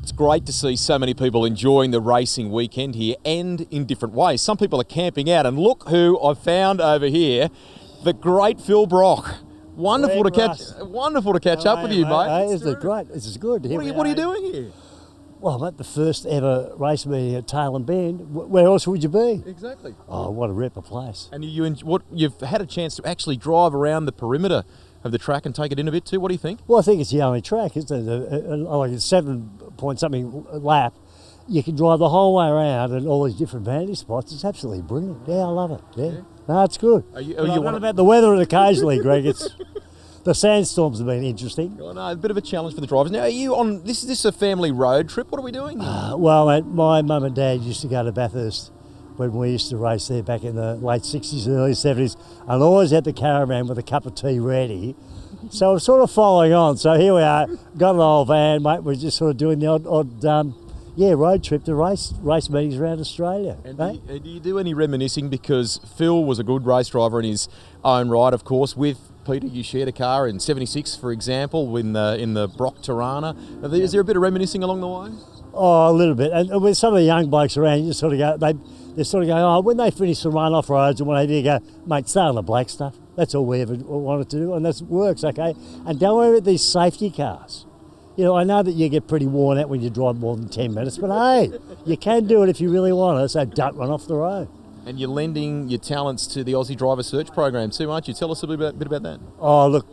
It's great to see so many people enjoying the racing weekend here and in different ways. Some people are camping out, and look who I've found over here, the great Phil Brock. Wonderful to catch up with you, mate. Hey, isn't it great? This is good. What are you doing here? Well, I'm at the first ever race meeting at Tail and Bend. Where else would you be? Exactly. Oh, what a ripper place. And you've had a chance to actually drive around the perimeter of the track and take it in a bit too. What do you think? Well, I think it's the only track, isn't it? Like a 7-point-something lap. You can drive the whole way around and all these different vantage spots. It's absolutely brilliant. Yeah, I love it. Yeah. No, it's good. What about the weather occasionally, Greg? It's the sandstorms have been interesting. Oh, no, a bit of a challenge for the drivers. Now, are you on this? Is this a family road trip? What are we doing here? Well, my mum and dad used to go to Bathurst when we used to race there back in the late 60s and early 70s, and always had the caravan with a cup of tea ready. So I'm sort of following on. So here we are, got an old van, mate. We're just sort of doing the odd road trip to race meetings around Australia. And do you do any reminiscing? Because Phil was a good race driver in his own right, of course. With Peter, you shared a car in '76, for example, in the Brock Tirana. Is there a bit of reminiscing along the way? Oh, a little bit. And with some of the young blokes around, you just sort of go, they're sort of going, oh, when they finish the run off roads and whatever, you go, mate, stay on the black stuff. That's all we ever wanted to do, and that works, okay? And don't worry about these safety cars. You know, I know that you get pretty worn out when you drive more than 10 minutes, but hey, you can do it if you really want to, so don't run off the road. And you're lending your talents to the Aussie Driver Search Program too, aren't you? Tell us a bit about that. Oh, look,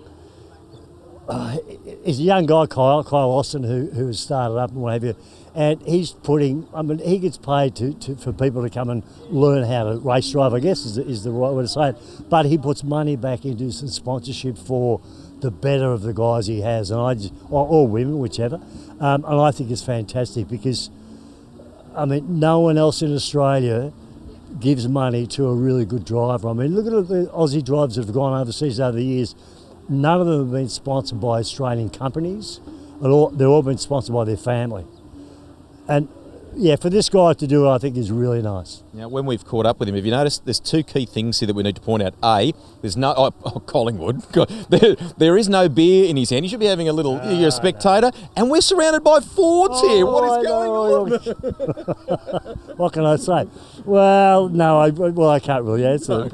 there's a young guy, Kyle Austin, who has started up and what have you, and he's he gets paid for people to come and learn how to race drive, I guess is the right way to say it, but he puts money back into some sponsorship for the better of the guys he has, and or women, whichever, and I think it's fantastic because, I mean, no one else in Australia gives money to a really good driver. I mean, look at the Aussie drivers that have gone overseas over the years. None of them have been sponsored by Australian companies. They've all been sponsored by their family. And yeah, for this guy to do it, I think is really nice. Now, when we've caught up with him, have you noticed there's two key things here that we need to point out? A, there's no Collingwood. God, there is no beer in his hand. You should be having a little. You're a spectator, and we're surrounded by Fords here. What is going on? What can I say? Well, no, I can't really answer.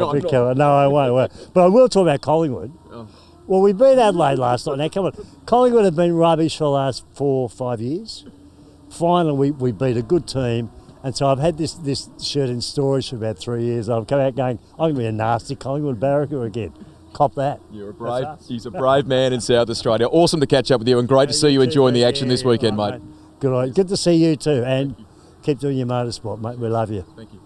No, I won't. But I will talk about Collingwood. Oh. Well, we beat Adelaide last night. Now, come on, Collingwood have been rubbish for the last 4 or 5 years. Finally, we beat a good team, and so I've had this shirt in storage for about 3 years. I've come out going, I'm going to be a nasty Collingwood barracker again. Cop that. He's a brave man in South Australia. Awesome to catch up with you, and great to see you enjoying the action this weekend, mate. Good to see you too, and keep doing your motorsport, mate. We love you. Thank you.